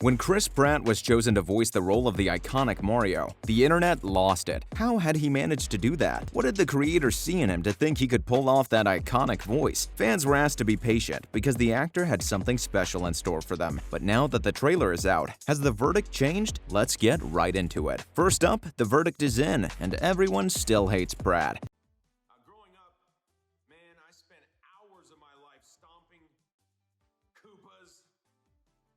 When Chris Pratt was chosen to voice the role of the iconic Mario, the internet lost it. How had he managed to do that? What did the creators see in him to think he could pull off that iconic voice? Fans were asked to be patient because the actor had something special in store for them. But now that the trailer is out, has the verdict changed? Let's get right into it. First up, the verdict is in, and everyone still hates Pratt. Growing up, man, I spent hours of my life stomping Koopas.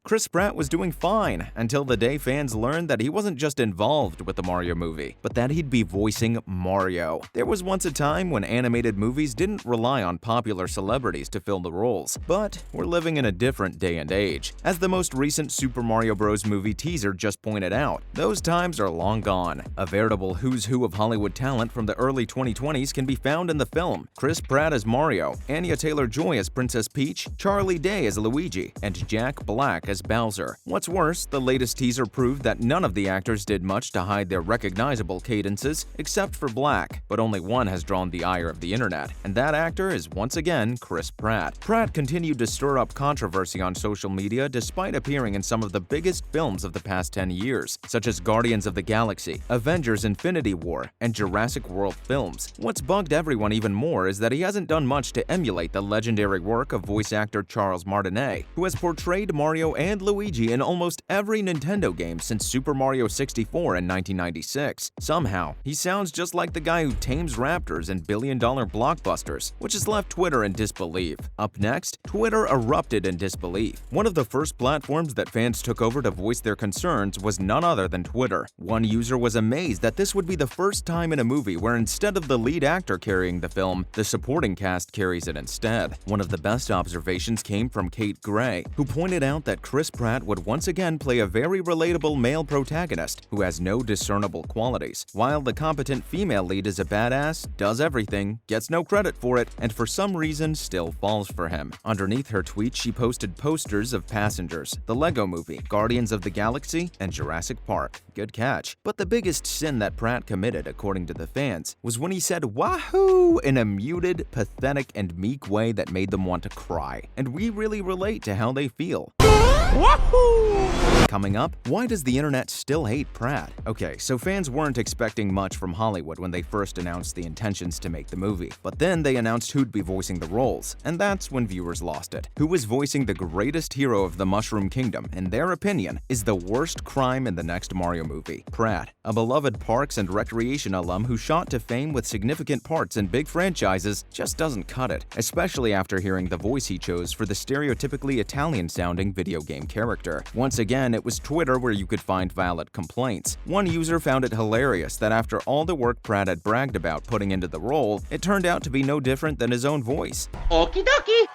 Chris Pratt was doing fine until the day fans learned that he wasn't just involved with the Mario movie, but that he'd be voicing Mario. There was once a time when animated movies didn't rely on popular celebrities to fill the roles, but we're living in a different day and age. As the most recent Super Mario Bros. Movie teaser just pointed out, those times are long gone. A veritable who's who of Hollywood talent from the early 2020s can be found in the film. Chris Pratt as Mario, Anya Taylor-Joy as Princess Peach, Charlie Day as Luigi, and Jack Black as Bowser. What's worse, the latest teaser proved that none of the actors did much to hide their recognizable cadences, except for Black, but only one has drawn the ire of the internet, and that actor is once again Chris Pratt. Pratt continued to stir up controversy on social media despite appearing in some of the biggest films of the past 10 years, such as Guardians of the Galaxy, Avengers Infinity War, and Jurassic World films. What's bugged everyone even more is that he hasn't done much to emulate the legendary work of voice actor Charles Martinet, who has portrayed Mario and Luigi in almost every Nintendo game since Super Mario 64 in 1996. Somehow, he sounds just like the guy who tames raptors in billion-dollar blockbusters, which has left Twitter in disbelief. Up next, Twitter erupted in disbelief. One of the first platforms that fans took over to voice their concerns was none other than Twitter. One user was amazed that this would be the first time in a movie where instead of the lead actor carrying the film, the supporting cast carries it instead. One of the best observations came from Kate Gray, who pointed out that Chris Pratt would once again play a very relatable male protagonist who has no discernible qualities, while the competent female lead is a badass, does everything, gets no credit for it, and for some reason still falls for him. Underneath her tweet, she posted posters of Passengers, the Lego Movie, Guardians of the Galaxy, and Jurassic Park. Good catch. But the biggest sin that Pratt committed, according to the fans, was when he said "wahoo" in a muted, pathetic, and meek way that made them want to cry. And we really relate to how they feel. Wahoo! Coming up, why does the internet still hate Pratt? Okay, so fans weren't expecting much from Hollywood when they first announced the intentions to make the movie. But then they announced who'd be voicing the roles, and that's when viewers lost it. Who was voicing the greatest hero of the Mushroom Kingdom, in their opinion, is the worst crime in the next Mario movie. Pratt, a beloved Parks and Recreation alum who shot to fame with significant parts in big franchises, just doesn't cut it, especially after hearing the voice he chose for the stereotypically Italian-sounding video game character. Once again, it was Twitter where you could find valid complaints. One user found it hilarious that after all the work Pratt had bragged about putting into the role, it turned out to be no different than his own voice. Okie dokie!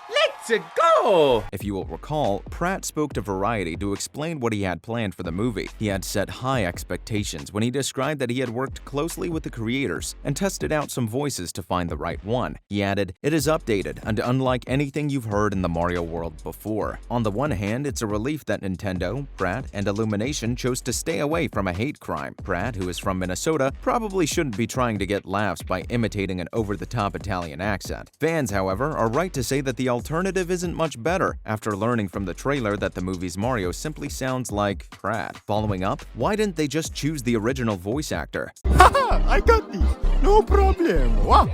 Let's go! If you will recall, Pratt spoke to Variety to explain what he had planned for the movie. He had set high expectations when he described that he had worked closely with the creators and tested out some voices to find the right one. He added, "It is updated and unlike anything you've heard in the Mario world before. On the one hand, it's a relief that Nintendo, Pratt, and Illumination chose to stay away from a hate crime. Pratt, who is from Minnesota, probably shouldn't be trying to get laughs by imitating an over-the-top Italian accent. Fans, however, are right to say that the alternative isn't much better after learning from the trailer that the movie's Mario simply sounds like Pratt. Following up, why didn't they just choose the original voice actor? Haha, I got this. No problem. Wow.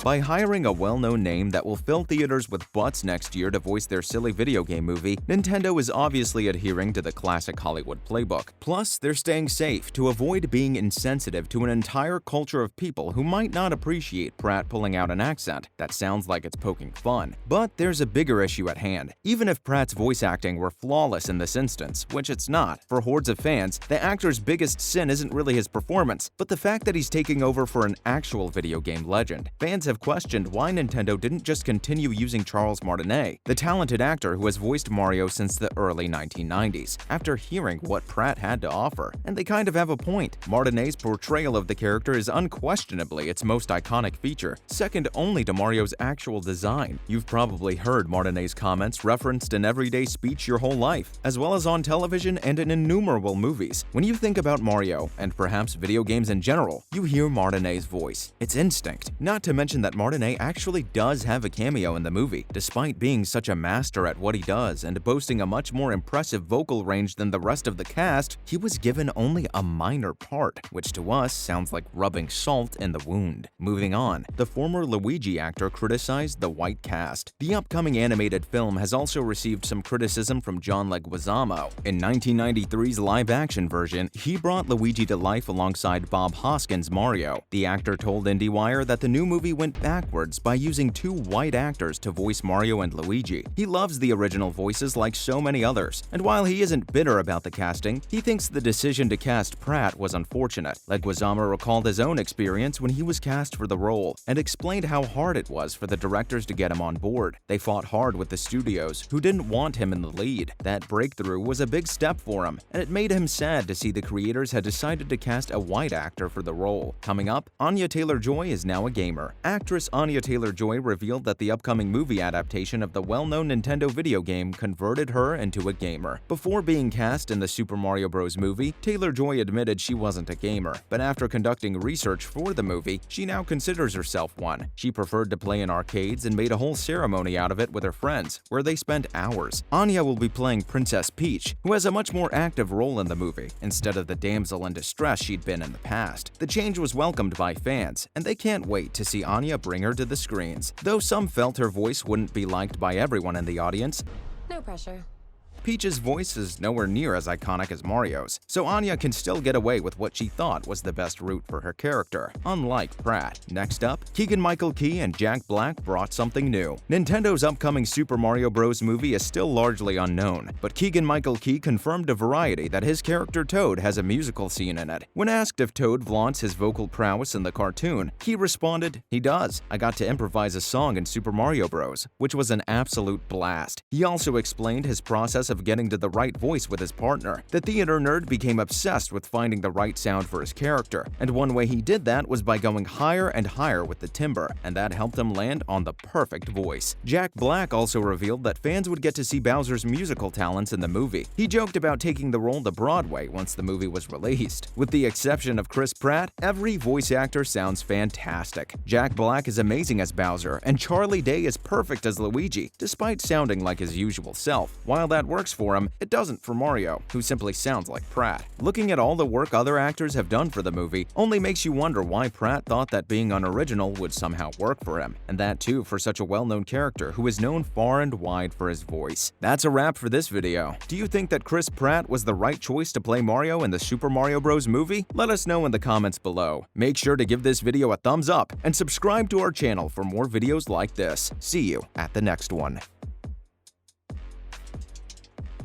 By hiring a well-known name that will fill theaters with butts next year to voice their silly video game movie, Nintendo is obviously adhering to the classic Hollywood playbook. Plus, they're staying safe to avoid being insensitive to an entire culture of people who might not appreciate Pratt pulling out an accent that sounds like it's poking fun. But there's a bigger issue at hand. Even if Pratt's voice acting were flawless in this instance, which it's not, for hordes of fans, the actor's biggest sin isn't really his performance, but the fact that he's taking over for an actual video game legend. Fans have questioned why Nintendo didn't just continue using Charles Martinet, the talented actor who has voiced Mario since the early 1990s, after hearing what Pratt had to offer. And they kind of have a point. Martinet's portrayal of the character is unquestionably its most iconic feature, second only to Mario's actual design. You've probably heard Martinet's comments referenced in everyday speech your whole life, as well as on television and in innumerable movies. When you think about Mario, and perhaps video games in general, you hear Martinet's voice. It's instinct, not to mention mention that Martinet actually does have a cameo in the movie. Despite being such a master at what he does and boasting a much more impressive vocal range than the rest of the cast, he was given only a minor part, which to us sounds like rubbing salt in the wound. Moving on, the former Luigi actor criticized the white cast. The upcoming animated film has also received some criticism from John Leguizamo. In 1993's live-action version, he brought Luigi to life alongside Bob Hoskins' Mario. The actor told IndieWire that the new movie went backwards by using two white actors to voice Mario and Luigi. He loves the original voices like so many others, and while he isn't bitter about the casting, he thinks the decision to cast Pratt was unfortunate. Leguizamo recalled his own experience when he was cast for the role and explained how hard it was for the directors to get him on board. They fought hard with the studios, who didn't want him in the lead. That breakthrough was a big step for him, and it made him sad to see the creators had decided to cast a white actor for the role. Coming up, Anya Taylor-Joy is now a gamer. Actress Anya Taylor-Joy revealed that the upcoming movie adaptation of the well-known Nintendo video game converted her into a gamer. Before being cast in the Super Mario Bros. Movie, Taylor-Joy admitted she wasn't a gamer, but after conducting research for the movie, she now considers herself one. She preferred to play in arcades and made a whole ceremony out of it with her friends, where they spent hours. Anya will be playing Princess Peach, who has a much more active role in the movie, instead of the damsel in distress she'd been in the past. The change was welcomed by fans, and they can't wait to see Anya bring her to the screens. Though some felt her voice wouldn't be liked by everyone in the audience, no pressure. Peach's voice is nowhere near as iconic as Mario's, so Anya can still get away with what she thought was the best route for her character, unlike Pratt. Next up, Keegan-Michael Key and Jack Black brought something new. Nintendo's upcoming Super Mario Bros. Movie is still largely unknown, but Keegan-Michael Key confirmed to Variety that his character Toad has a musical scene in it. When asked if Toad flaunts his vocal prowess in the cartoon, Key responded, "He does. I got to improvise a song in Super Mario Bros., which was an absolute blast." He also explained his process of getting to the right voice with his partner. The theater nerd became obsessed with finding the right sound for his character, and one way he did that was by going higher and higher with the timbre, and that helped him land on the perfect voice. Jack Black also revealed that fans would get to see Bowser's musical talents in the movie. He joked about taking the role to Broadway once the movie was released. With the exception of Chris Pratt, every voice actor sounds fantastic. Jack Black is amazing as Bowser, and Charlie Day is perfect as Luigi, despite sounding like his usual self. While that works for him, it doesn't for Mario, who simply sounds like Pratt. Looking at all the work other actors have done for the movie only makes you wonder why Pratt thought that being unoriginal would somehow work for him, and that too for such a well-known character who is known far and wide for his voice. That's a wrap for this video. Do you think that Chris Pratt was the right choice to play Mario in the Super Mario Bros. Movie? Let us know in the comments below. Make sure to give this video a thumbs up and subscribe to our channel for more videos like this. See you at the next one.